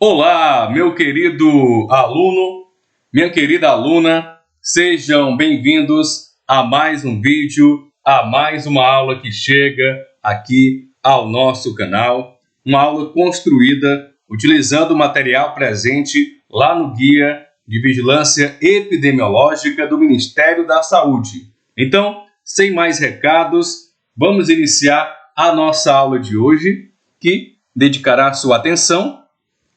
Olá, meu querido aluno, minha querida aluna, sejam bem-vindos a mais um vídeo, a mais uma aula que chega aqui ao nosso canal. Uma aula construída utilizando o material presente lá no Guia de Vigilância Epidemiológica do Ministério da Saúde. Então, sem mais recados, vamos iniciar a nossa aula de hoje, que dedicará sua atenção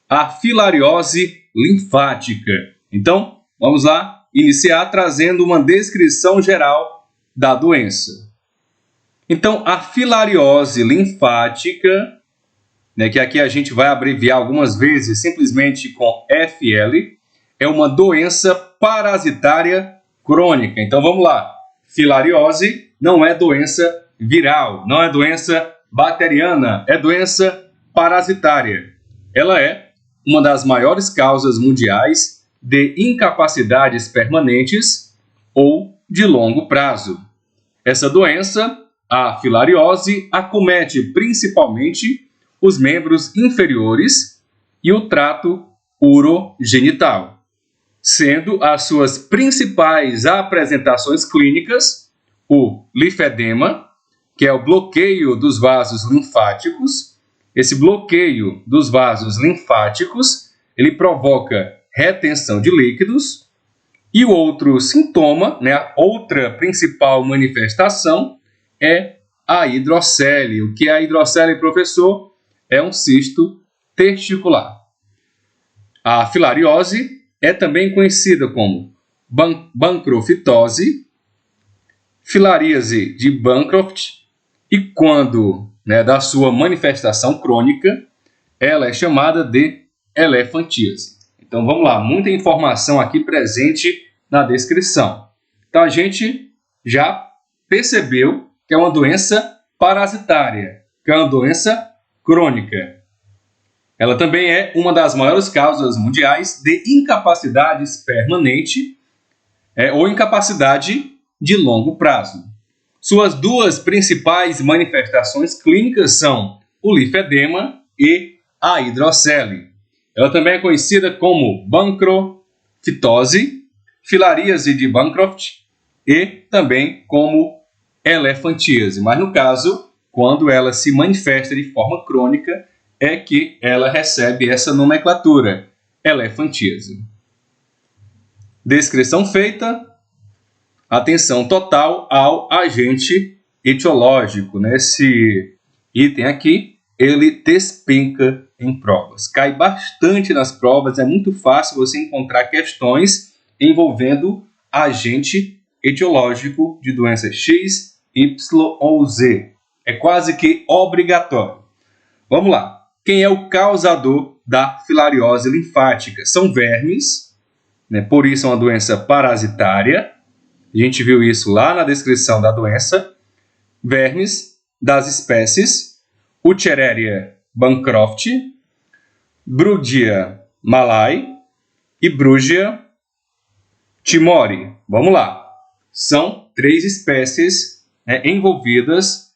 à filariose linfática. Então, vamos lá iniciar trazendo uma descrição geral da doença. Então, a filariose linfática, que aqui a gente vai abreviar algumas vezes simplesmente com FL, é uma doença parasitária crônica. Então, vamos lá. Filariose não é doença viral, não é doença bacteriana, é doença parasitária. Ela é uma das maiores causas mundiais de incapacidades permanentes ou de longo prazo. Essa doença, a filariose, acomete principalmente os membros inferiores e o trato urogenital, sendo as suas principais apresentações clínicas o linfedema, que é o bloqueio dos vasos linfáticos. Esse bloqueio dos vasos linfáticos, ele provoca retenção de líquidos. E o outro sintoma, a outra principal manifestação é a hidrocele. O que é a hidrocele, professor? É um cisto testicular. A filariose é também conhecida como bancrofitose, filaríase de Bancroft, e quando da sua manifestação crônica, ela é chamada de elefantíase. Então vamos lá, muita informação aqui presente na descrição. Então a gente já percebeu que é uma doença parasitária, que é uma doença crônica. Ela também é uma das maiores causas mundiais de incapacidades permanente ou incapacidade de longo prazo. Suas duas principais manifestações clínicas são o linfedema e a hidrocele. Ela também é conhecida como bancrofitose, filaríase de Bancroft e também como elefantíase. Mas no caso, quando ela se manifesta de forma crônica, é que ela recebe essa nomenclatura, elefantíase. Descrição feita. Atenção total ao agente etiológico. Esse item aqui, ele despenca em provas. Cai bastante nas provas, é muito fácil você encontrar questões envolvendo agente etiológico de doença X, Y ou Z. É quase que obrigatório. Vamos lá. Quem é o causador da filariose linfática? São vermes, por isso é uma doença parasitária. A gente viu isso lá na descrição da doença. Vermes das espécies Wuchereria bancroft, Brugia malai e Brugia timori. Vamos lá. São 3 espécies envolvidas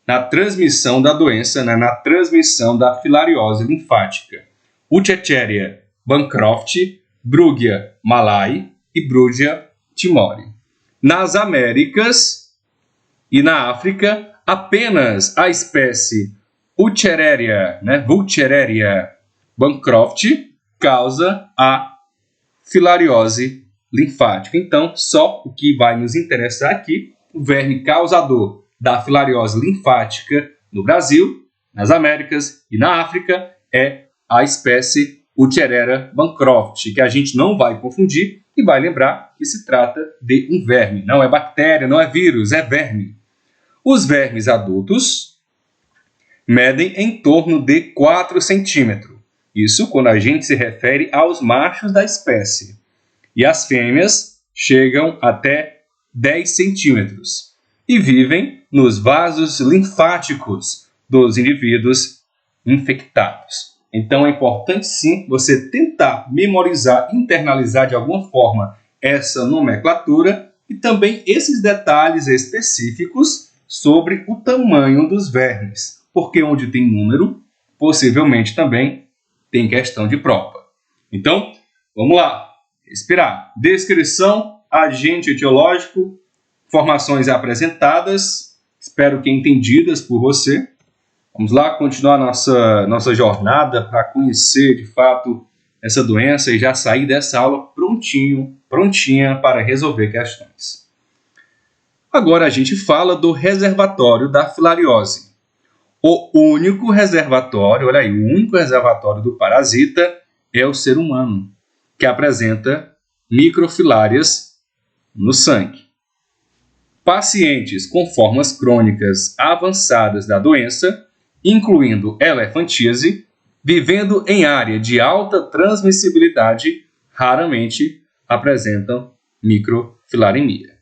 na transmissão da doença, na transmissão da filariose linfática. Wuchereria bancroft, Brugia malai e Brugia timori. Nas Américas e na África, apenas a espécie Wuchereria bancroft causa a filariose linfática. Então, só o que vai nos interessar aqui, o verme causador da filariose linfática no Brasil, nas Américas e na África, é a espécie Wuchereria bancroft, que a gente não vai confundir e vai lembrar que se trata de um verme. Não é bactéria, não é vírus, é verme. Os vermes adultos medem em torno de 4 centímetros. Isso quando a gente se refere aos machos da espécie. E as fêmeas chegam até 10 centímetros. E vivem nos vasos linfáticos dos indivíduos infectados. Então é importante sim você tentar memorizar, internalizar de alguma forma essa nomenclatura e também esses detalhes específicos sobre o tamanho dos vermes, porque onde tem número, possivelmente também tem questão de prova. Então, vamos lá. Respirar. Descrição, agente etiológico, informações apresentadas, espero que entendidas por você. Vamos lá continuar nossa jornada para conhecer de fato essa doença e já sair dessa aula prontinha para resolver questões. Agora a gente fala do reservatório da filariose. O único reservatório, olha aí, o único reservatório do parasita é o ser humano, que apresenta microfilárias no sangue. Pacientes com formas crônicas avançadas da doença, incluindo elefantíase, vivendo em área de alta transmissibilidade, raramente apresentam microfilaремia.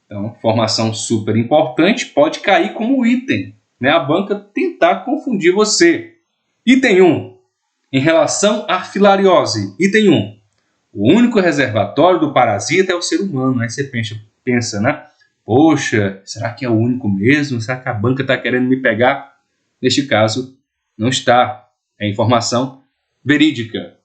Então, informação super importante, pode cair como item, né? A banca tentar confundir você. Item 1, em relação à filariose. Item 1, o único reservatório do parasita é o ser humano. Aí você pensa, né? Poxa, será que é o único mesmo? Será que a banca está querendo me pegar? Neste caso, não está. É informação verídica.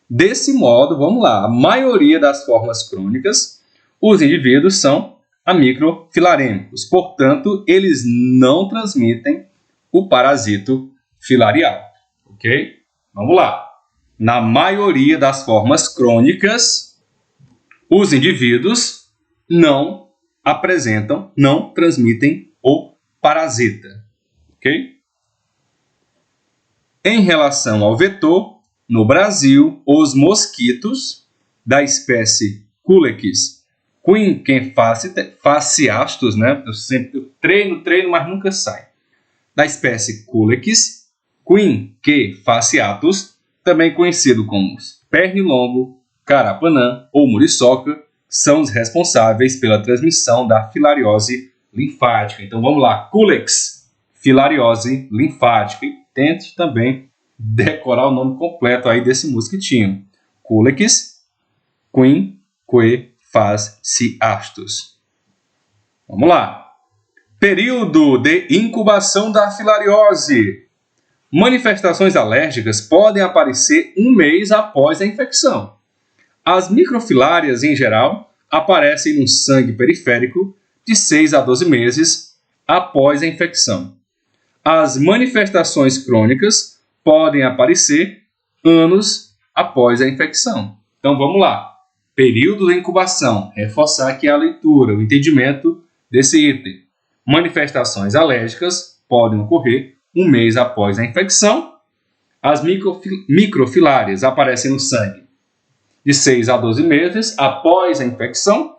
Desse modo, vamos lá, a maioria das formas crônicas, os indivíduos são microfilarêmicos. Portanto, eles não transmitem o parasito filarial. Ok? Vamos lá. Na maioria das formas crônicas, os indivíduos não transmitem o parasita. Ok? Em relação ao vetor, no Brasil, os mosquitos da espécie Culex quinquefasciatus, né? Eu treino, mas nunca sai. Da espécie Culex quinquefasciatus, também conhecido como pernilongo, carapanã ou muriçoca, são os responsáveis pela transmissão da filariose linfática. Então vamos lá, Culex, filariose linfática. E tente também decorar o nome completo aí desse mosquitinho. Culex quinquefasciatus. Vamos lá. Período de incubação da filariose. Manifestações alérgicas podem aparecer um mês após a infecção. As microfilárias, em geral, aparecem no sangue periférico de 6 a 12 meses após a infecção. As manifestações crônicas podem aparecer anos após a infecção. Então, vamos lá. Período de incubação. Reforçar aqui a leitura, o entendimento desse item. Manifestações alérgicas podem ocorrer um mês após a infecção. As microfilárias aparecem no sangue de 6 a 12 meses após a infecção.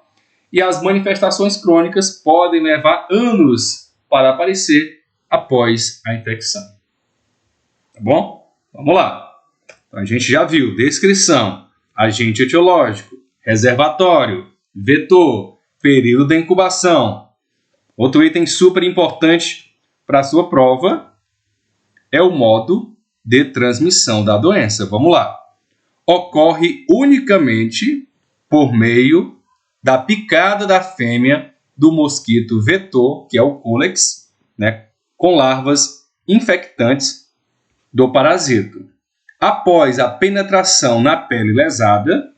E as manifestações crônicas podem levar anos para aparecer após a infecção. Tá bom? Vamos lá. Então, a gente já viu descrição, agente etiológico, reservatório, vetor, período de incubação. Outro item super importante para a sua prova é o modo de transmissão da doença. Vamos lá. Ocorre unicamente por meio da picada da fêmea do mosquito vetor, que é o Culex, né, com larvas infectantes do parasito. Após a penetração na pele lesada,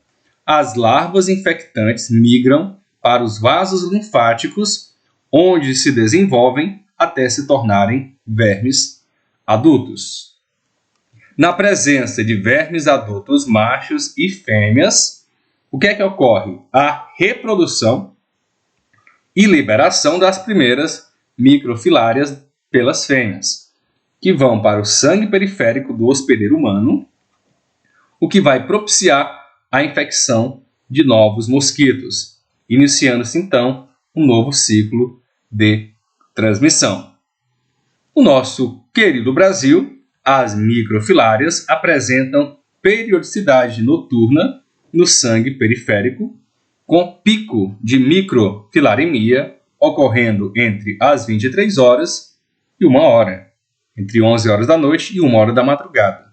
as larvas infectantes migram para os vasos linfáticos, onde se desenvolvem até se tornarem vermes adultos. Na presença de vermes adultos machos e fêmeas, o que é que ocorre? A reprodução e liberação das primeiras microfilárias pelas fêmeas, que vão para o sangue periférico do hospedeiro humano, o que vai propiciar a infecção de novos mosquitos, iniciando-se então um novo ciclo de transmissão. No nosso querido Brasil, as microfilárias apresentam periodicidade noturna no sangue periférico, com pico de microfilaremia ocorrendo entre as 23 horas e 1 hora, entre 11 horas da noite e 1 hora da madrugada.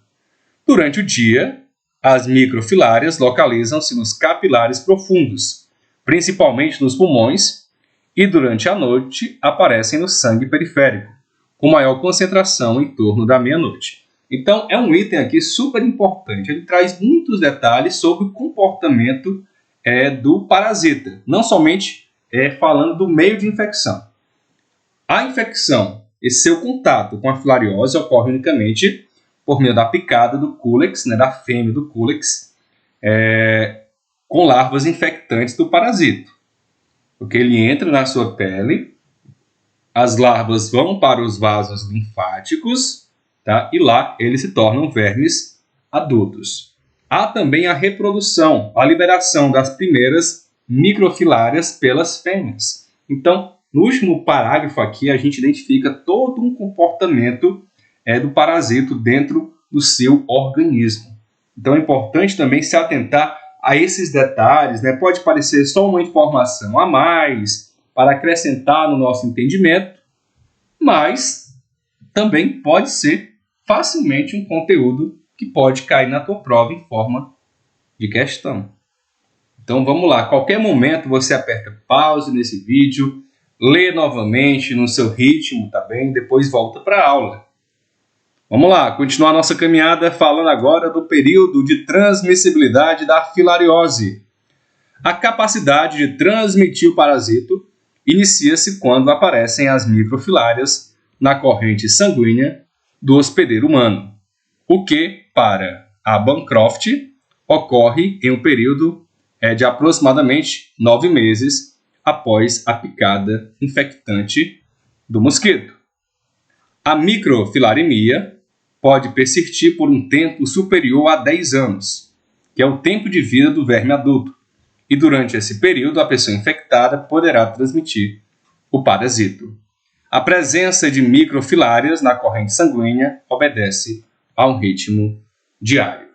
Durante o dia, as microfilárias localizam-se nos capilares profundos, principalmente nos pulmões, e durante a noite aparecem no sangue periférico, com maior concentração em torno da meia-noite. Então, é um item aqui super importante. Ele traz muitos detalhes sobre o comportamento do parasita. Não somente falando do meio de infecção. A infecção, esse seu contato com a filariose ocorre unicamente por meio da picada do Culex, né, da fêmea do Culex, com larvas infectantes do parasito. Porque ele entra na sua pele, as larvas vão para os vasos linfáticos, tá? E lá eles se tornam vermes adultos. Há também a reprodução, a liberação das primeiras microfilárias pelas fêmeas. Então, no último parágrafo aqui, a gente identifica todo um comportamento do parasito dentro do seu organismo. Então, é importante também se atentar a esses detalhes, né? Pode parecer só uma informação a mais para acrescentar no nosso entendimento, mas também pode ser facilmente um conteúdo que pode cair na tua prova em forma de questão. Então vamos lá, a qualquer momento você aperta pause nesse vídeo, lê novamente no seu ritmo, tá bem? Depois volta para a aula. Vamos lá, continuar nossa caminhada falando agora do período de transmissibilidade da filariose. A capacidade de transmitir o parasito inicia-se quando aparecem as microfilárias na corrente sanguínea do hospedeiro humano, o que, para a Bancroft, ocorre em um período de aproximadamente 9 meses após a picada infectante do mosquito. A microfilarimia pode persistir por um tempo superior a 10 anos, que é o tempo de vida do verme adulto, e durante esse período a pessoa infectada poderá transmitir o parasito. A presença de microfilárias na corrente sanguínea obedece a um ritmo diário.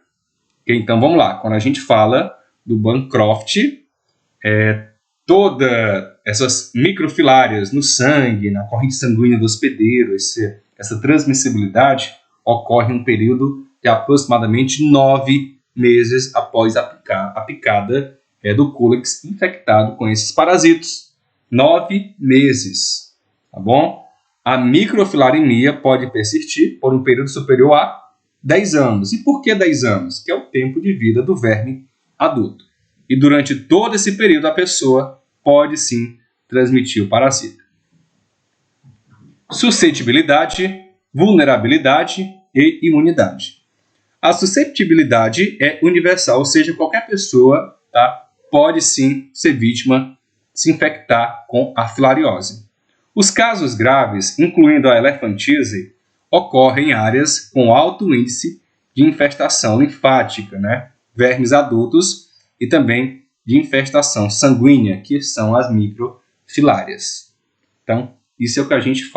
Então vamos lá, quando a gente fala do Bancroft, todas essas microfilárias no sangue, na corrente sanguínea do hospedeiro, essa transmissibilidade ocorre em um período de aproximadamente 9 meses após a picada do Culex infectado com esses parasitos. 9 meses, tá bom? A microfilarimia pode persistir por um período superior a 10 anos. E por que 10 anos? Que é o tempo de vida do verme adulto. E durante todo esse período a pessoa pode sim transmitir o parasita. Suscetibilidade, vulnerabilidade e imunidade. A suscetibilidade é universal, ou seja, qualquer pessoa, tá, pode sim ser vítima, se infectar com a filariose. Os casos graves, incluindo a elefantise, ocorrem em áreas com alto índice de infestação linfática, né? Vermes adultos e também de infestação sanguínea, que são as microfilárias. Então, isso é o que a gente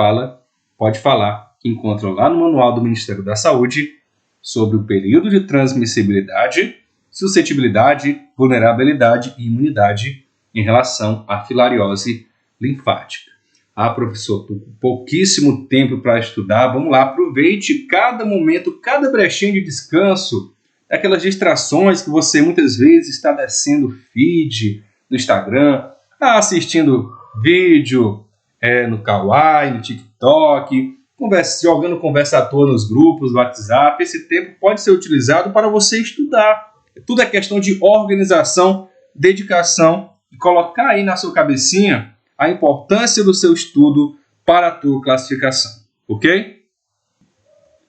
pode falar, que encontra lá no manual do Ministério da Saúde sobre o período de transmissibilidade, suscetibilidade, vulnerabilidade e imunidade em relação à filariose linfática. Ah, professor, pouquíssimo tempo para estudar. Vamos lá, aproveite cada momento, cada brechinha de descanso, aquelas distrações que você muitas vezes está descendo feed no Instagram, assistindo vídeo no Kawaii, no TikTok, jogando conversa à toa nos grupos do WhatsApp. Esse tempo pode ser utilizado para você estudar. Tudo é questão de organização, dedicação e colocar aí na sua cabecinha a importância do seu estudo para a tua classificação, ok?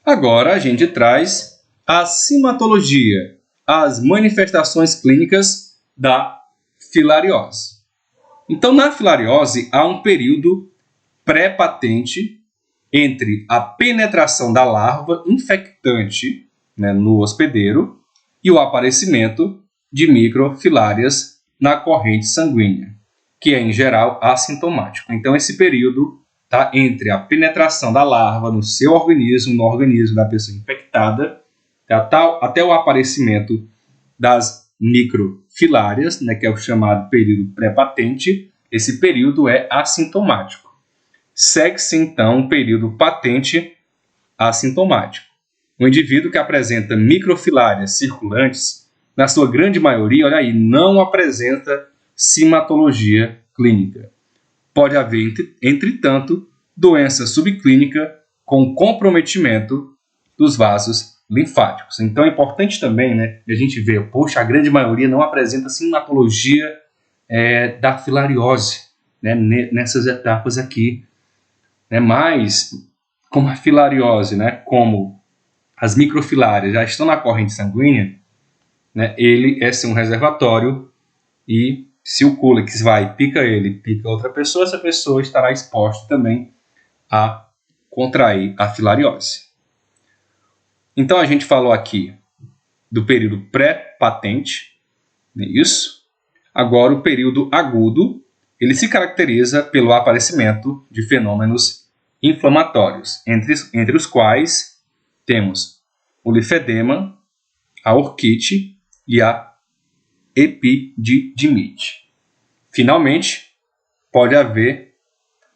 Agora a gente traz a simatologia, as manifestações clínicas da filariose. Então, na filariose, há um período pré-patente entre a penetração da larva infectante, né, no hospedeiro e o aparecimento de microfilárias na corrente sanguínea, que é, em geral, assintomático. Então, esse período está entre a penetração da larva no seu organismo, no organismo da pessoa infectada, até o aparecimento das microfilárias, né, que é o chamado período pré-patente. Esse período é assintomático. Segue-se, então, um período patente assintomático. O indivíduo que apresenta microfilárias circulantes, na sua grande maioria, olha aí, não apresenta simatologia clínica. Pode haver, entretanto, doença subclínica com comprometimento dos vasos linfáticos. Então é importante também, né, a gente ver, poxa, a grande maioria não apresenta sintomatologia da filariose, né, nessas etapas aqui, né, mas como a filariose, né, como as microfilárias já estão na corrente sanguínea, né, ele é um reservatório e se o cúlix vai e pica ele, pica outra pessoa, essa pessoa estará exposta também a contrair a filariose. Então a gente falou aqui do período pré-patente, não é isso? Agora o período agudo, ele se caracteriza pelo aparecimento de fenômenos inflamatórios, entre os quais temos o linfedema, a orquite e a epididimite. Finalmente, pode haver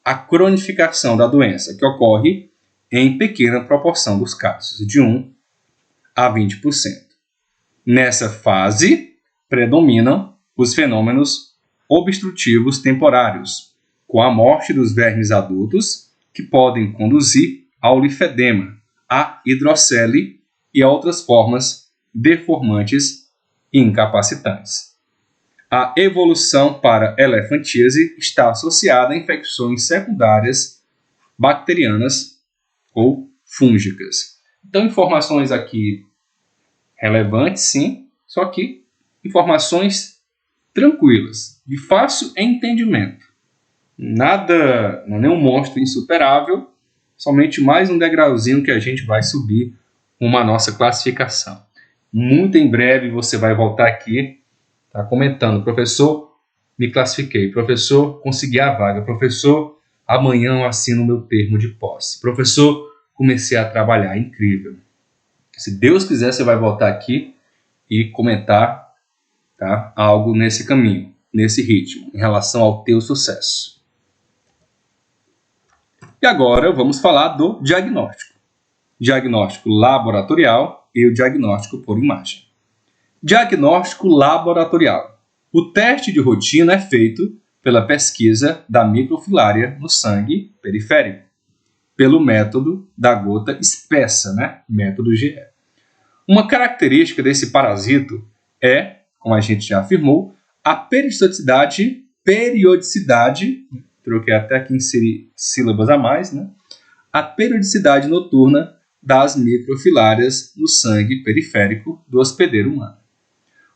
a cronificação da doença, que ocorre em pequena proporção dos casos, de 1 a 20%. Nessa fase, predominam os fenômenos obstrutivos temporários, com a morte dos vermes adultos, que podem conduzir ao linfedema, à hidrocele e a outras formas deformantes e incapacitantes. A evolução para elefantíase está associada a infecções secundárias bacterianas ou fúngicas. Então, informações aqui relevantes, sim, só que informações tranquilas, de fácil entendimento. Nada, não é nenhum monstro insuperável, somente mais um degrauzinho que a gente vai subir uma nossa classificação. Muito em breve você vai voltar aqui, tá, comentando, professor, me classifiquei, professor, consegui a vaga, professor, amanhã eu assino o meu termo de posse, professor, comecei a trabalhar, incrível. Se Deus quiser, você vai voltar aqui e comentar, tá, algo nesse caminho, nesse ritmo, em relação ao teu sucesso. E agora vamos falar do diagnóstico. Diagnóstico laboratorial e o diagnóstico por imagem. Diagnóstico laboratorial. O teste de rotina é feito pela pesquisa da microfilária no sangue periférico, pelo método da gota espessa, né? Método GE. Uma característica desse parasito é, como a gente já afirmou, a periodicidade, troquei até aqui em sílabas a mais, né? A periodicidade noturna das microfilárias no sangue periférico do hospedeiro humano.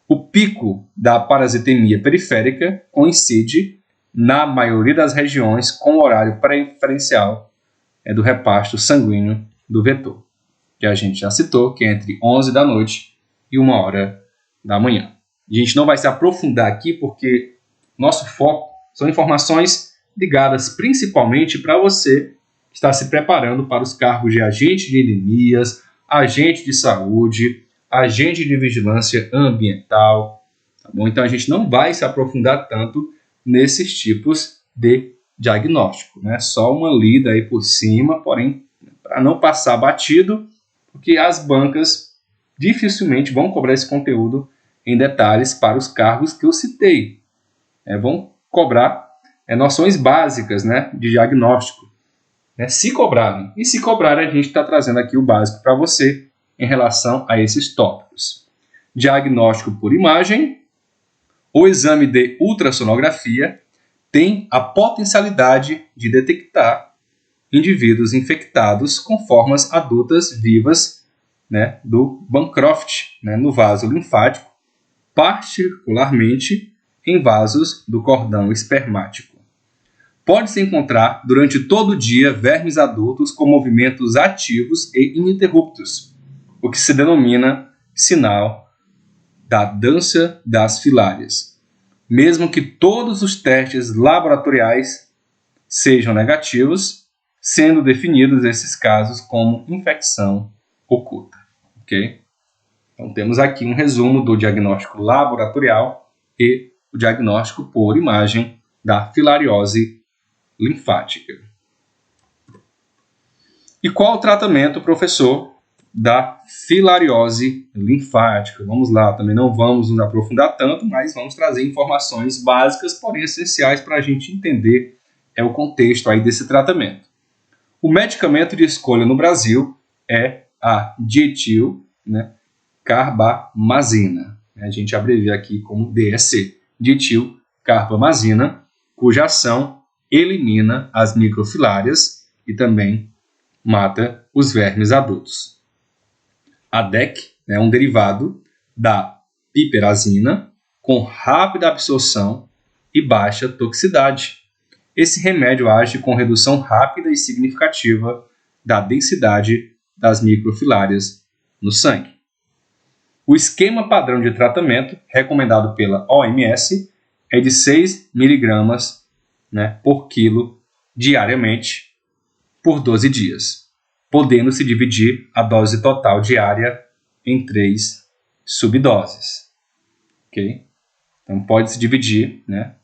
O pico da parasitemia periférica coincide, na maioria das regiões, com o horário preferencial do reparto sanguíneo do vetor, que a gente já citou, que é entre 11 da noite e 1 hora da manhã. A gente não vai se aprofundar aqui porque nosso foco são informações ligadas principalmente para você que está se preparando para os cargos de agente de endemias, agente de saúde, agente de vigilância ambiental, tá bom? Então a gente não vai se aprofundar tanto nesses tipos de diagnóstico, né? Só uma lida aí por cima, porém, para não passar batido, porque as bancas dificilmente vão cobrar esse conteúdo em detalhes para os cargos que eu citei. Vão cobrar noções básicas, né, de diagnóstico, né, se cobrarem. E se cobrarem, a gente está trazendo aqui o básico para você em relação a esses tópicos. Diagnóstico por imagem. O exame de ultrassonografia tem a potencialidade de detectar indivíduos infectados com formas adultas vivas, né, do Bancroft, né, no vaso linfático, particularmente em vasos do cordão espermático. Pode-se encontrar durante todo o dia vermes adultos com movimentos ativos e ininterruptos, o que se denomina sinal da dança das filárias. Mesmo que todos os testes laboratoriais sejam negativos, sendo definidos esses casos como infecção oculta. Ok? Então temos aqui um resumo do diagnóstico laboratorial e o diagnóstico por imagem da filariose linfática. E qual o tratamento, professor, da filariose linfática? Vamos lá, também não vamos nos aprofundar tanto, mas vamos trazer informações básicas, porém essenciais para a gente entender o contexto aí desse tratamento. O medicamento de escolha no Brasil é a dietil, né, carbamazina. A gente abrevia aqui como DEC, dietilcarbamazina, cuja ação elimina as microfilárias e também mata os vermes adultos. A DEC é um derivado da piperazina com rápida absorção e baixa toxicidade. Esse remédio age com redução rápida e significativa da densidade das microfilárias no sangue. O esquema padrão de tratamento recomendado pela OMS é de 6 mg, né, por quilo diariamente por 12 dias, podendo se dividir a dose total diária em 3 subdoses. Okay? Então pode se dividir, né,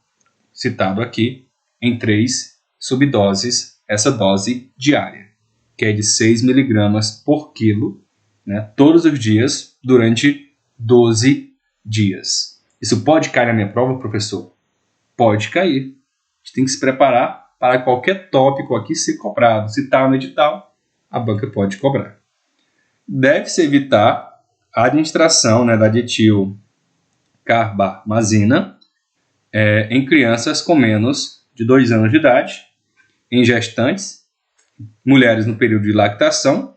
citado aqui, em 3 subdoses essa dose diária, que é de 6 mg por quilo, né, todos os dias durante 12 dias. Isso pode cair na minha prova, professor? Pode cair. A gente tem que se preparar para qualquer tópico aqui ser cobrado. Se está no edital, a banca pode cobrar. Deve-se evitar a administração, né, da dietilcarbamazina em crianças com menos de 2 anos de idade, em gestantes, mulheres no período de lactação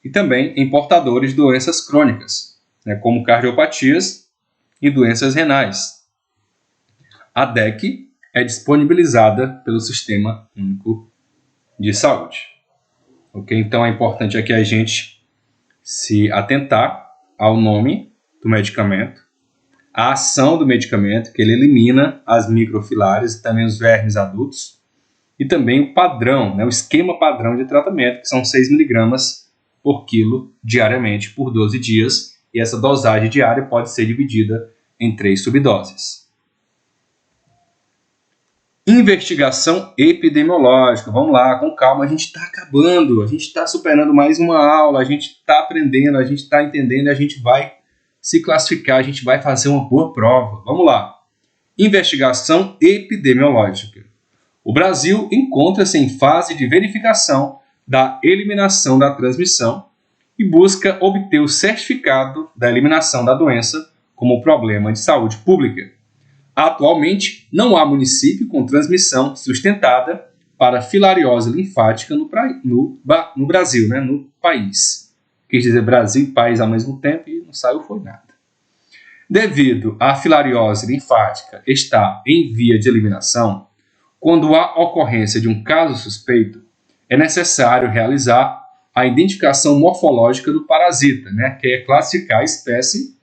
e também em portadores de doenças crônicas, né, como cardiopatias e doenças renais. A DEC é disponibilizada pelo Sistema Único de Saúde. Okay? Então é importante aqui a gente se atentar ao nome do medicamento, a ação do medicamento, que ele elimina as microfilárias e também os vermes adultos, e também o padrão, né, o esquema padrão de tratamento, que são 6 mg por quilo diariamente por 12 dias, e essa dosagem diária pode ser dividida em 3 subdoses. Investigação epidemiológica. Vamos lá, com calma, a gente está acabando, a gente está superando mais uma aula, a gente está aprendendo, a gente está entendendo, a gente vai se classificar, a gente vai fazer uma boa prova. Vamos lá. Investigação epidemiológica. O Brasil encontra-se em fase de verificação da eliminação da transmissão e busca obter o certificado da eliminação da doença como problema de saúde pública. Atualmente, não há município com transmissão sustentada para filariose linfática no Brasil, né, no país. Quis dizer Brasil e país ao mesmo tempo e não saiu foi nada. Devido à filariose linfática estar em via de eliminação, quando há ocorrência de um caso suspeito, é necessário realizar a identificação morfológica do parasita, né, que é classificar a espécie,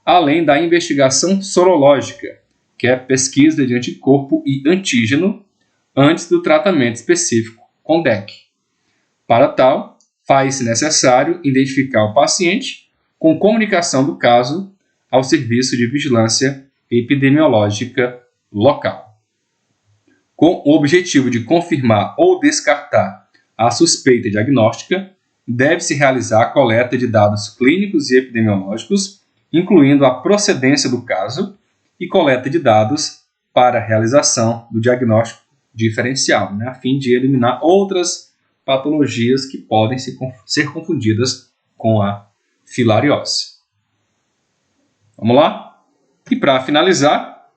além da investigação sorológica, que é a pesquisa de anticorpo e antígeno antes do tratamento específico com DEC. Para tal, faz-se necessário identificar o paciente com comunicação do caso ao Serviço de Vigilância Epidemiológica Local. Com o objetivo de confirmar ou descartar a suspeita diagnóstica, deve-se realizar a coleta de dados clínicos e epidemiológicos, incluindo a procedência do caso, e coleta de dados para a realização do diagnóstico diferencial, né, a fim de eliminar outras patologias que podem ser confundidas com a filariose. Vamos lá? E para finalizar,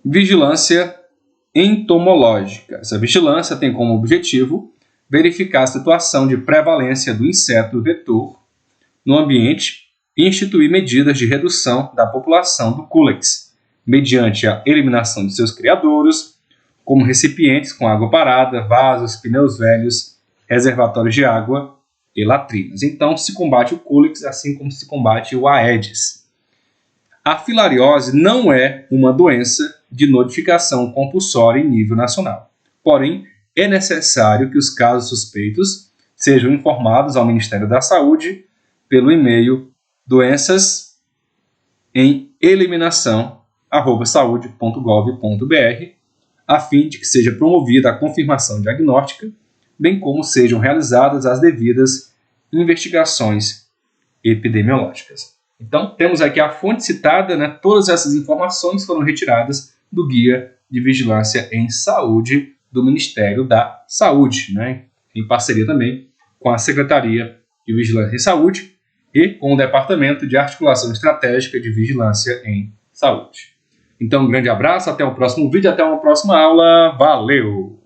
vigilância entomológica. Essa vigilância tem como objetivo verificar a situação de prevalência do inseto vetor no ambiente e instituir medidas de redução da população do Culex, mediante a eliminação de seus criadouros, como recipientes com água parada, vasos, pneus velhos, reservatórios de água e latrinas. Então, se combate o Culex assim como se combate o Aedes. A filariose não é uma doença de notificação compulsória em nível nacional. Porém, é necessário que os casos suspeitos sejam informados ao Ministério da Saúde pelo e-mail doençasemeliminação@saude.gov.br, a fim de que seja promovida a confirmação diagnóstica, bem como sejam realizadas as devidas investigações epidemiológicas. Então, temos aqui a fonte citada, né? Todas essas informações foram retiradas do Guia de Vigilância em Saúde do Ministério da Saúde, né? Em parceria também com a Secretaria de Vigilância em Saúde e com o Departamento de Articulação Estratégica de Vigilância em Saúde. Então, um grande abraço, até o próximo vídeo, até uma próxima aula. Valeu!